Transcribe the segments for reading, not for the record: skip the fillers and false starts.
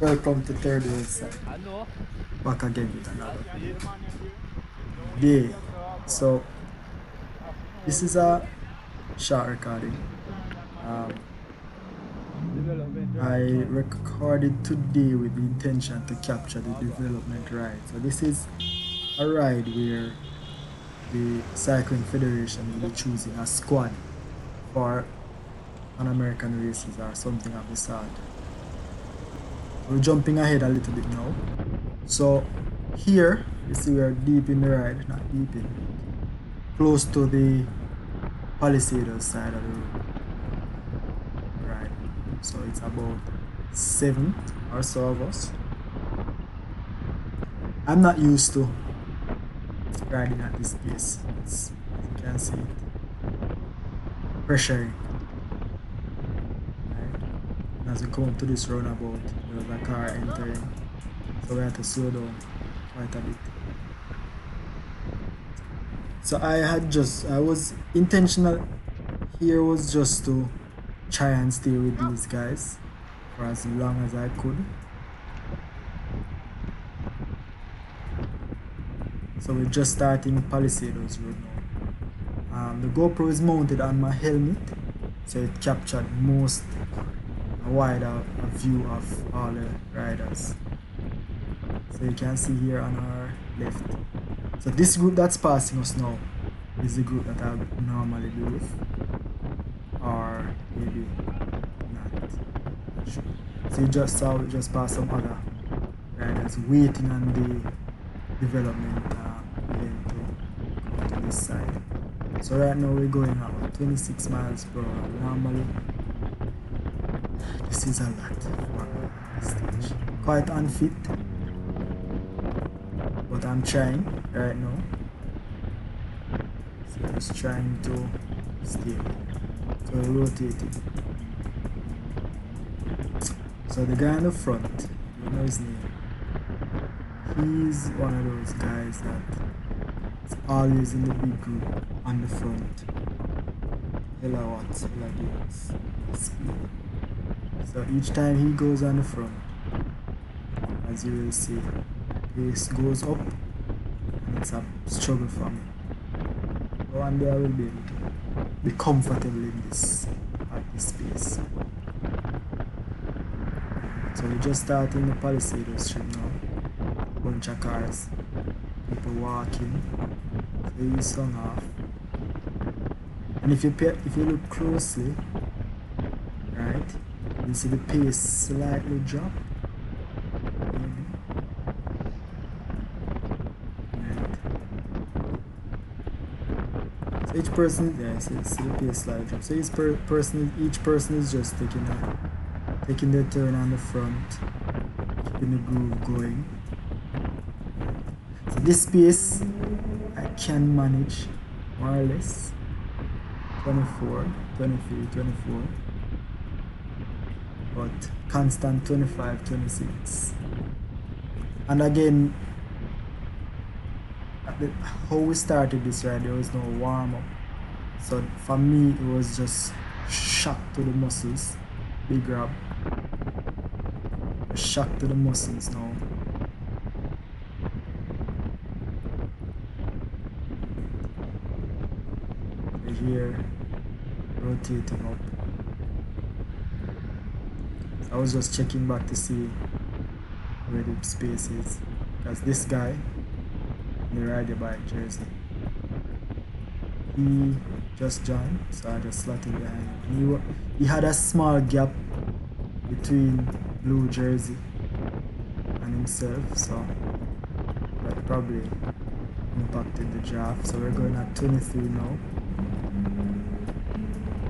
Welcome to Third World Side. Back again with another day. So this is a short recording. I recorded today with the intention to capture the development ride. So this is a ride where the Cycling Federation will be choosing a squad for Pan-American races or something of the sort. We're jumping ahead a little bit now. So here, you see we are deep in the ride, not deep in, close to the Palisados side of the road. Right. So it's about 7 or so of us. I'm not used to riding at this pace. As you can see it. Pressuring. Right. And as we come up to this roundabout, there's a car entering. So we have to slow down quite a bit. So I was intentional here was just to try and stay with these guys for as long as I could. So we're just starting Palisados Road now. The GoPro is mounted on my helmet, so it captured a wider view of all the riders. So you can see here on our left. So this group that's passing us now is the group that I would normally be with, or maybe not. Sure. So you just saw we just passed some other riders waiting on the development event to come to this side. So right now we're going at 26 miles per hour. Normally this is a lot for this stage. Quite unfit, but I'm trying right now. So just trying to stay. So we're rotating. So the guy in the front, you know his name. He's one of those guys that is always in the big group on the front. Hella watts, hella gains, speed. So each time he goes on the front, as you will see, pace goes up and it's a struggle for me. But one day I will be able to be comfortable in this at this pace. So we're just starting the Palisados Street now. Bunch of cars, people walking. So he's swung off. And if you look closely, right, you see the pace slightly drop. Maybe. Right. So each person, yeah, see the pace slightly drop. So each person is just taking their turn on the front, keeping the groove going. So this pace I can manage more or less 24, 23, 24, but constant 25, 26. And again, how we started this ride, there was no warm-up. So for me, it was just shock to the muscles, big grab. A shock to the muscles now. Here, rotating up. I was just checking back to see where the space is, because this guy in the ride bike jersey, he just joined, so I just slotted behind him. He had a small gap between blue jersey and himself, so that probably impacted the draft. So we're going at 23 now.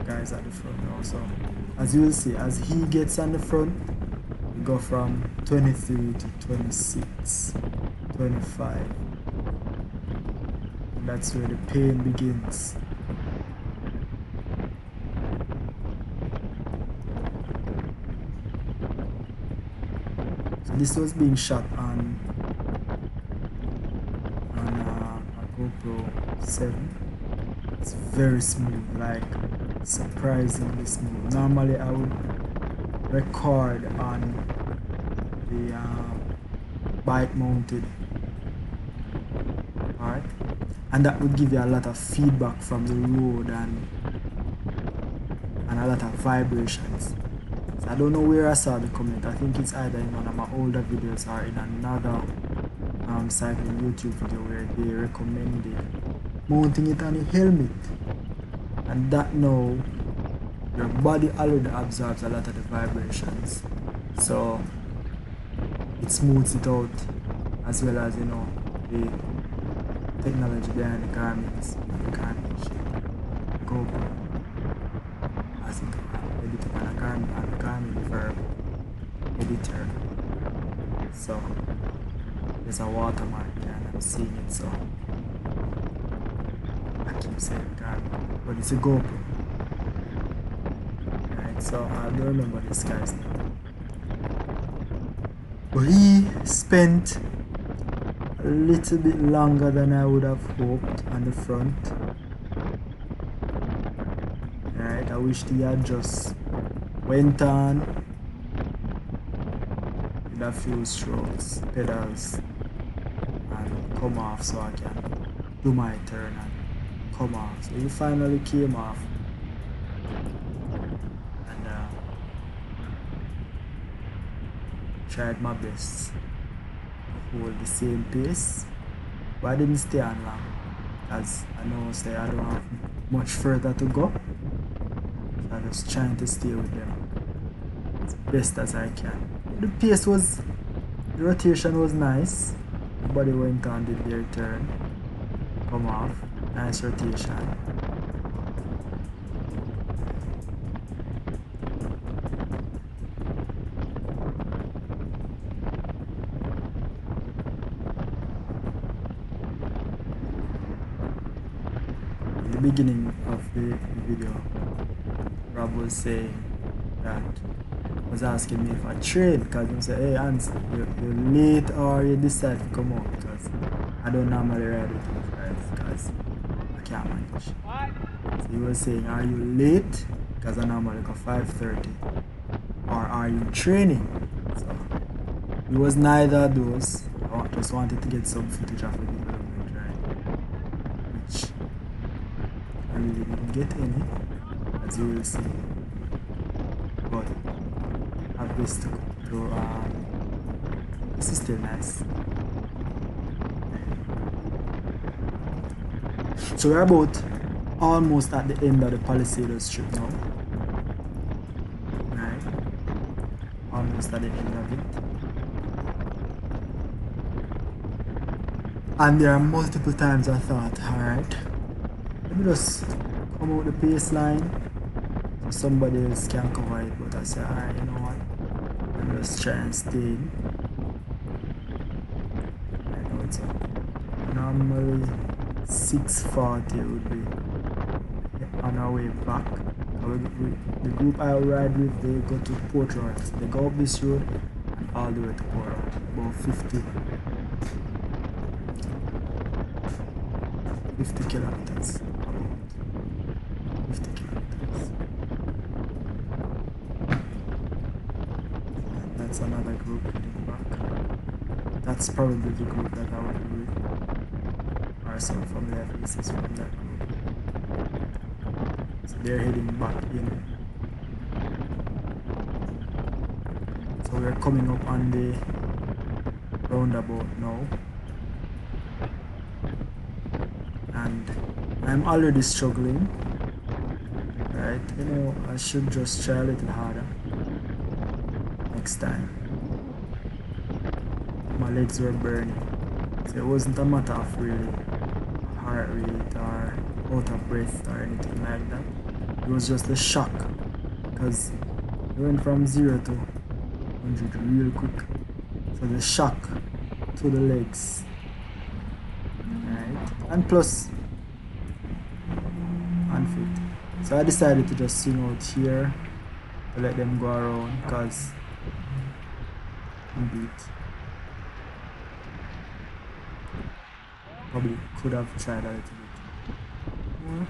Guys at the front now. So as you will see, as he gets on the front, we go from 23 to 26, 25. And that's where the pain begins. So this was being shot on a GoPro 7. It's very smooth, like surprisingly smooth. Normally I would record on the bike mounted. Alright, and that would give you a lot of feedback from the road and a lot of vibrations. So I don't know where I saw the comment. I think it's either in one of my older videos or in another cycling YouTube video where they recommended mounting it on a helmet, and that now your body already absorbs a lot of the vibrations, so it smooths it out, as well as, you know, the technology behind the Garmin's and the Garmin shit. GoPro, as it edit up on a Garmin Verb editor. So there's a watermark there and I'm seeing it, so I keep saying Garmin, but it's a GoPro. Right, so I don't remember this guy's name, but he spent a little bit longer than I would have hoped on the front. Right, I wished he had just went on with a few strokes, pedals, and come off so I can do my turn and come off. So he finally came off, and tried my best to hold the same pace, but I didn't stay on long, as I know say I don't have much further to go, so I'm just trying to stay with them as best as I can. The pace was, the rotation was nice, everybody went on, did their turn, come off, nice rotation. In the beginning of the video, Rob was saying that, was asking me if I trade, because he said, hey Hans, you're late or you decide to come out, because I don't normally ride with these guys because I can't manage. So he was saying, are you late, because I normally go 5:30, or are you training? So it was neither of those. I just wanted to get some footage of the development ride, which I really didn't get any, as you will see, but have this to go through. This is still nice. So we're about almost at the end of the Palisades strip now. Right, almost at the end of it, and there are multiple times I thought, alright, let me just come out the pace line so somebody else can cover it, but I said, alright, you know what, let me just try and stay in. I know it's normally 6:40 would be on our way back. The group I ride with, they go to Port Royal. They go up this road and all the way to Port Royal, about 50 kilometers. About 50 kilometers. And that's another group heading back. That's probably the group that I would be with, or some family at least is from that group. So they're heading back in. So we're coming up on the roundabout now, and I'm already struggling. Right, you know, I should just try a little harder next time. My legs were burning, so it wasn't a matter of really heart rate or out of breath or anything like that. It was just a shock, because it went from 0 to 100 real quick. So the shock to the legs, right, and plus unfit. So I decided to just swing out here to let them go around, because I'm beat. Probably could have tried a little bit more.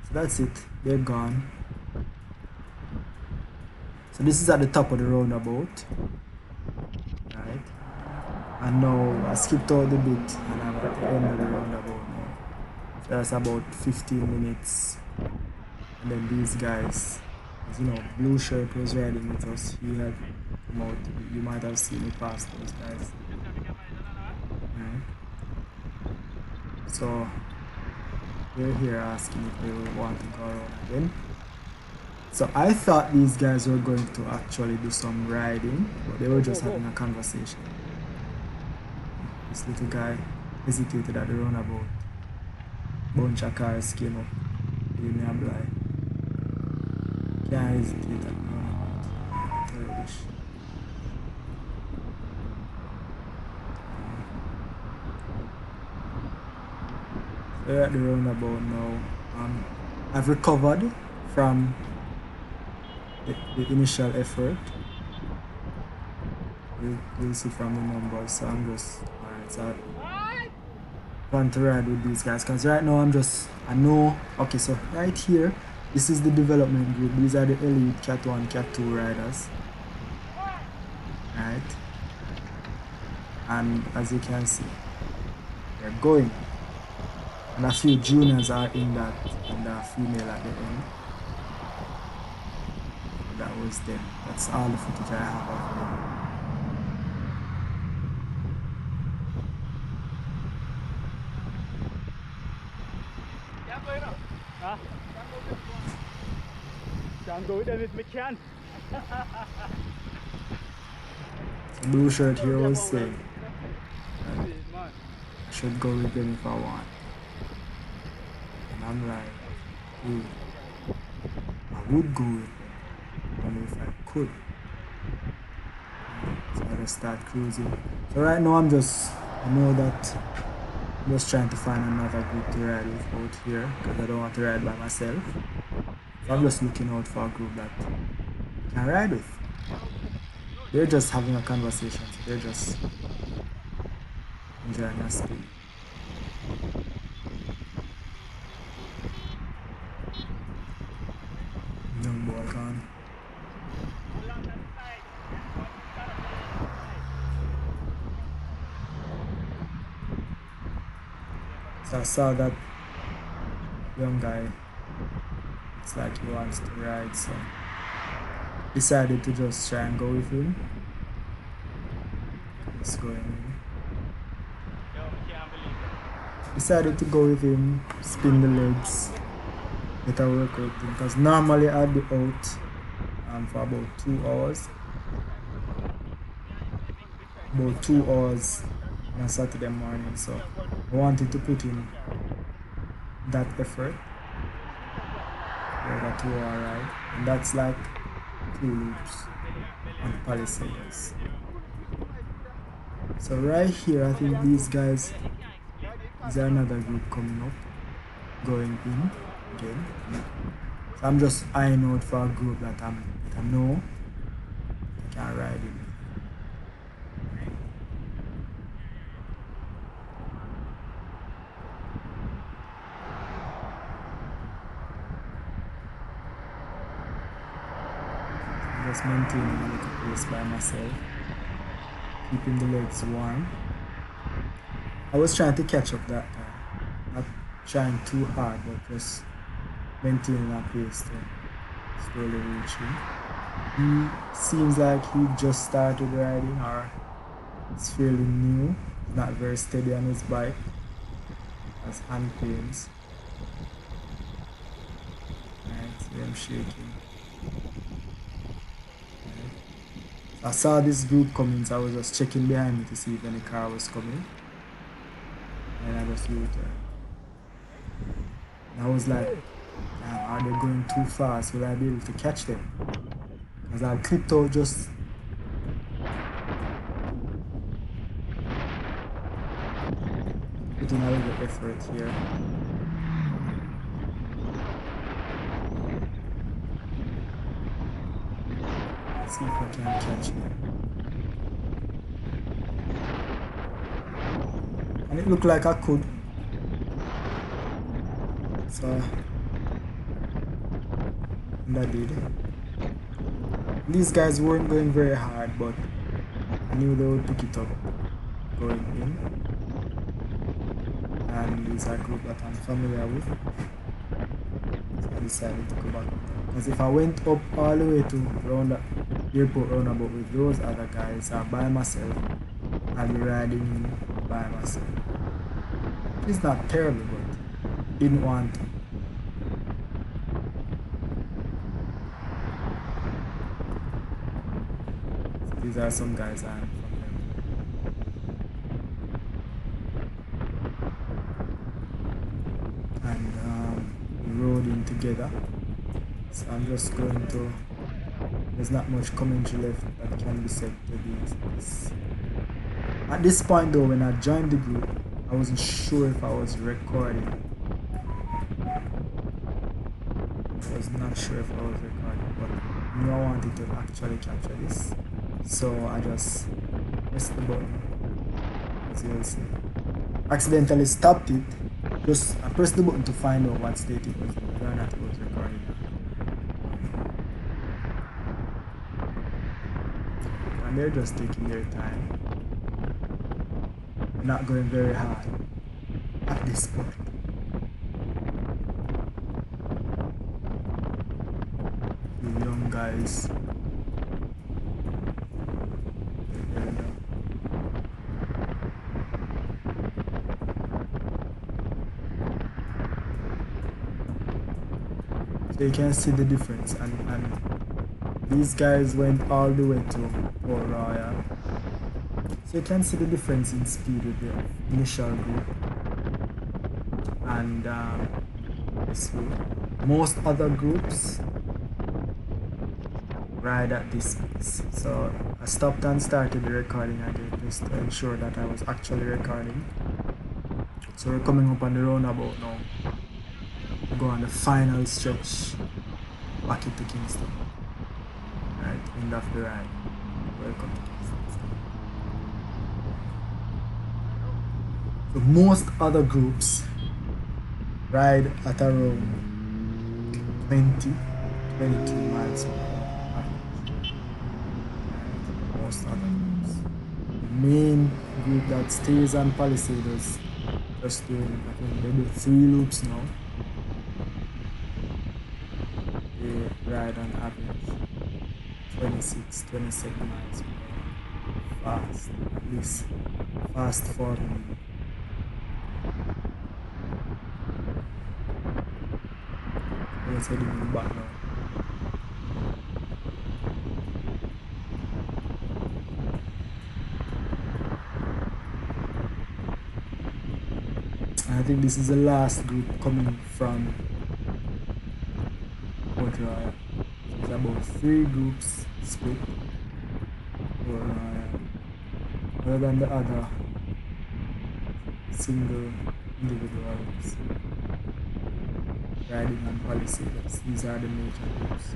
So that's it, they're gone. So this is at the top of the roundabout. And now I skipped out the bit and I'm at the end of the roundabout now. So that's about 15 minutes. And then these guys, as you know, Blue Shirt was riding with us. He had come out. You might have seen me pass those guys. Right. So they're here asking if they will want to go around again. So I thought these guys were going to actually do some riding, but they were just having a conversation. This little guy hesitated at the roundabout. Bunch of cars came up, gave me a blind. Can't hesitate at the roundabout. Terrible. We're at the roundabout now. I've recovered from the initial effort. You'll see from the numbers. So I'm just alright. So I want to ride with these guys because right now I know. Okay, so right here, this is the development group. These are the elite Cat 1, Cat 2 riders. Right, and as you can see, they're going. And a few juniors are in that, and a female at the end. That was them. That's all the footage I have of them. So Blue Shirt here was saying I should go with them if I want. And I'm like, ooh, I would go with them, only if I could. So I just start cruising. So right now I know that I'm just trying to find another group to ride with out here because I don't want to ride by myself. So I'm just looking out for a group that I can ride with. They're just having a conversation, so they're just enjoying their speed. Young boy gone. So I saw that young guy. It's like he wants to ride, so decided to just try and go with him. Just going in. Decided to go with him, spin the legs, get a workout thing. Because normally I'd be out for about 2 hours. About 2 hours on a Saturday morning, so I wanted to put in that effort. Over 2 hour ride, and that's like 2 loops on Palisades. So right here, I think these guys, is there another group coming up, going in again. So I'm just eyeing out for a group that I know I can ride in. Just maintaining a little pace by myself, keeping the legs warm. I was trying to catch up that time, not trying too hard, but just maintaining a pace to slowly reach him. He seems like he just started riding, or it's fairly new, not very steady on his bike, has hand pains. Right, see him shaking. I saw this group coming, so I was just checking behind me to see if any car was coming. And I just U-turned. And I was like, are they going too fast? Will I be able to catch them? Because I clipped out just putting a little effort here. See if I can catch them. And it looked like I could. So, and I did. These guys weren't going very hard, but I knew they would pick it up. going in, and it's a group that I'm familiar with, so I decided to go back up there. Because if I went up all the way to round the airport roundabout with those other guys by myself, I'll be riding in by myself. It's not terrible, but didn't want to. So these are some guys I'm familiar with. And we rode in together. So I'm just going to, there's not much commentary left that can be said to this. At this point though, when I joined the group, I wasn't sure if I was recording. I was not sure if I was recording, but I knew I wanted to actually capture this. So I just pressed the button, as you'll see. Accidentally stopped it. I pressed the button to find out what state it was in, whether or not it was recording. And they're just taking their time. Not going very hard at this point. The young guys. So you can see the difference, and these guys went all the way to Port Royal. So you can see the difference in speed with the initial group and this group. Most other groups ride at this pace. So I stopped and started the recording again just to ensure that I was actually recording. So we're coming up on the roundabout now. We go on the final stretch back into Kingston. Right, end of the ride. Welcome to Kingston. So most other groups ride at around 22 miles per hour. Most other groups. The main group that stays on Palisadoes just doing, I think they do 3 loops now. They ride on average 26, 27 miles per hour. Fast, at least fast 40. Let's head in the back now. I think this is the last group coming from Port Royal. There's about 3 groups split. Other than the other single individuals riding on Palisadoes. These are the major groups.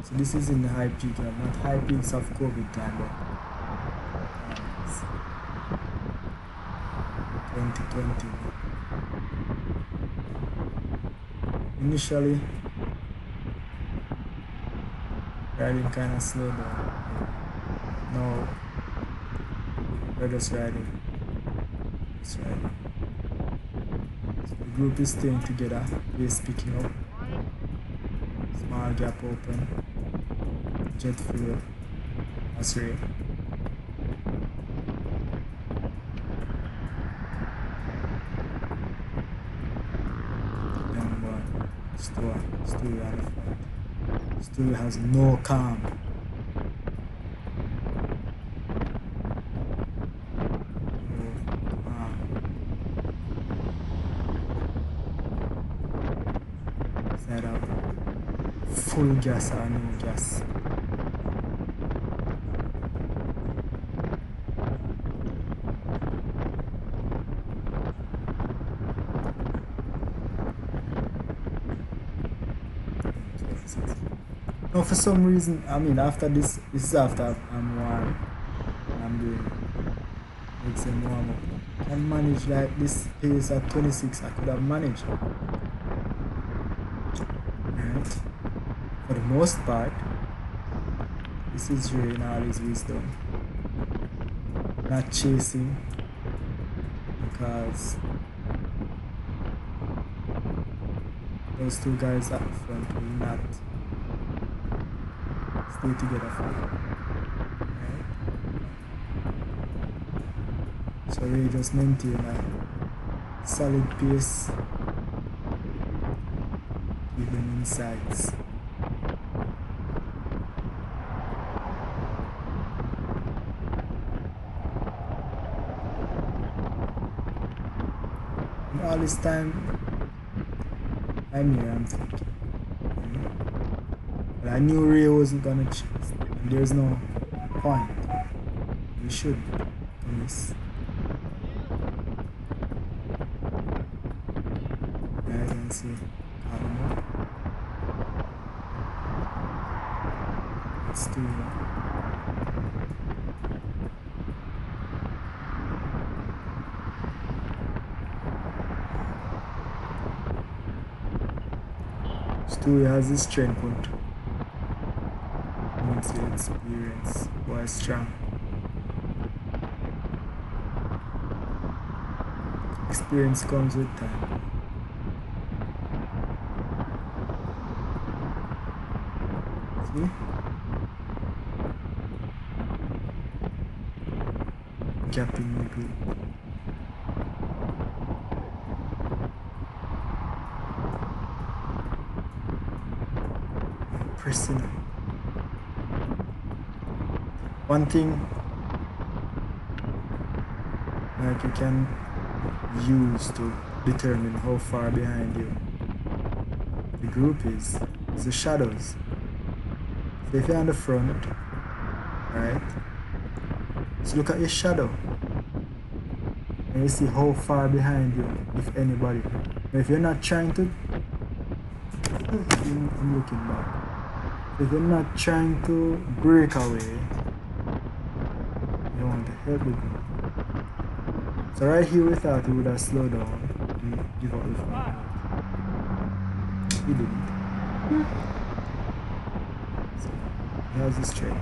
So this is in the high peak, not high peaks of COVID time, but 2020. Initially, riding kind of slow down. Now, we're just riding. So the group is staying together, pace picking up. Small gap open. Jet fuel. That's right. Stewie out of front. Stewie has no calm. Set up. Full gas or no gas. No, for some reason, I mean, after this is after I'm warm. I'm doing make some warm up. Can manage like this pace at 26. I could have managed. Right. For the most part, this is Ray in all his wisdom. Not chasing because those two guys up front will not stay together for you. Right? So Ray just maintain a solid pace, give them insights. And all this time, I'm here, I'm thinking. But I knew Ray wasn't gonna chase, and there's no point. We should miss. Yeah, I can see. Let's do that. Stewie has his strength point. Once the experience was strong. Experience comes with time. See? Gapping the group. Pressing. One thing like you can use to determine how far behind you the group is the shadows. So if you're on the front, right, so look at your shadow and you see how far behind you, if anybody. If you're not trying to, I'm looking back. If you're not trying to break away, you want to help the group. So right here we thought he would have slowed down and give up the front. He didn't. So he has his train.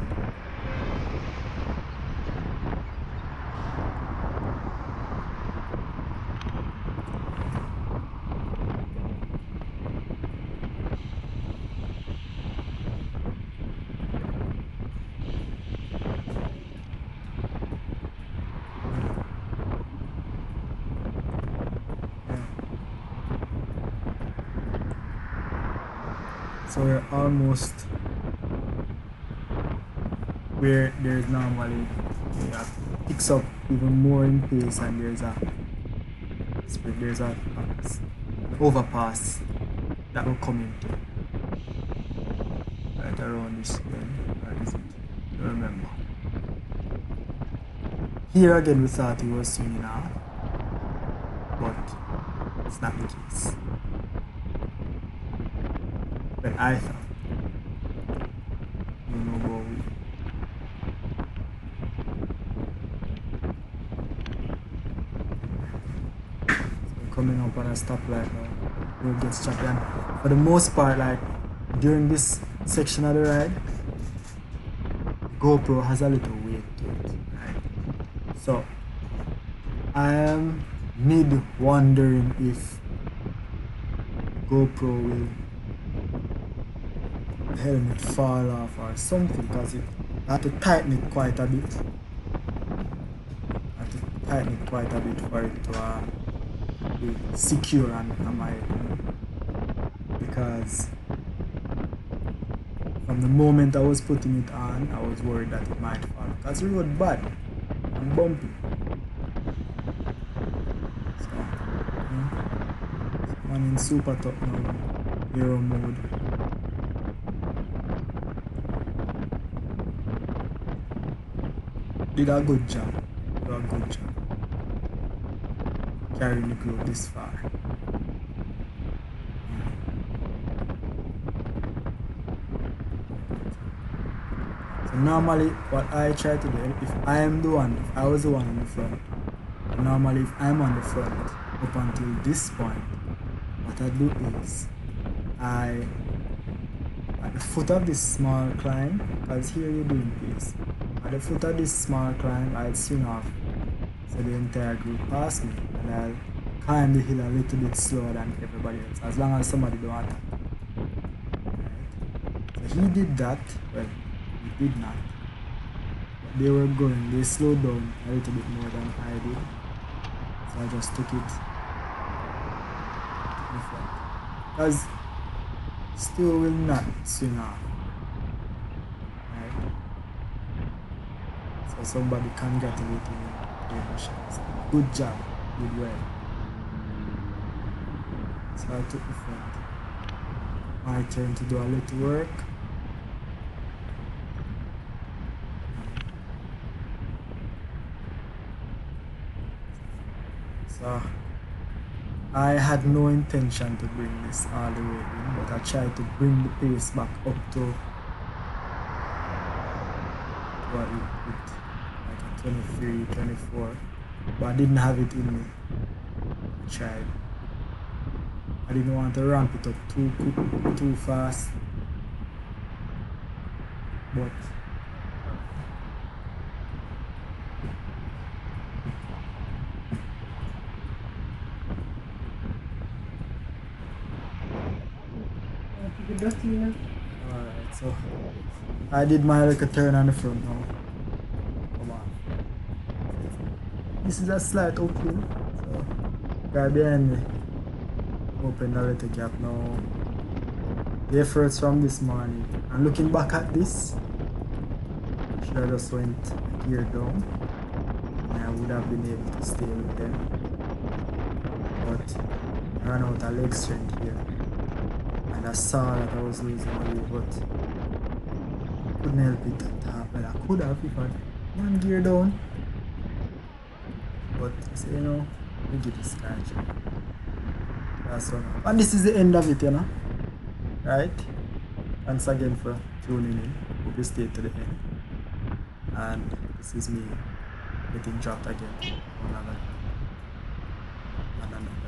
So we're almost where there's normally picks up even more in pace, and there's a overpass that will come into right around this bend, or is it? I don't remember. Here again we thought he was swinging off, but it's not the case. But I thought, you know, about we. So coming up on a stoplight now, road gets choppy, and for the most part, like during this section of the ride, GoPro has a little weight to it, right? So I am mid wondering if GoPro will helmet fall off or something, because I have to tighten it quite a bit. For it to be secure on my head, because from the moment I was putting it on, I was worried that it might fall, because the road bad and bumpy. So, I'm in super top now, hero mode. Did a good job. Carrying the group this far. Normally what I try to do, if I am the one, if I was the one in the front, normally if I'm on the front up until this point, what I do is I, at the foot of this small climb, because here you're doing pace, at the foot of this small climb I'd swing off so the entire group pass me, and I'll climb the hill a little bit slower than everybody else, as long as somebody don't attack. Right? So he did that, well, he did not. But they were going, they slowed down a little bit more than I did. So I just took it in front. Because still will not swing off. Right? So somebody can get away to the shots. Good job, good well. So I took the front. My turn to do a little work. So I had no intention to bring this all the way in, but I tried to bring the pace back up to what like a 23, 24, but I didn't have it in me. I tried. I didn't want to ramp it up too quick, too fast, but alright, so I did my little turn on the front now. Come on. This is a slight uphill, so guy behind me opened a little gap now. The efforts from this morning, and looking back at this, should have just went a gear down and I would have been able to stay with them, but I ran out of leg strength here and I saw that I was losing weight, but couldn't help it at all. Well, I could have if I had one gear down, but I say, you know, we give this guy a try. That's all. And this is the end of it, you know, right? Thanks again for tuning in. Hope you stayed to the end. And this is me getting dropped again on another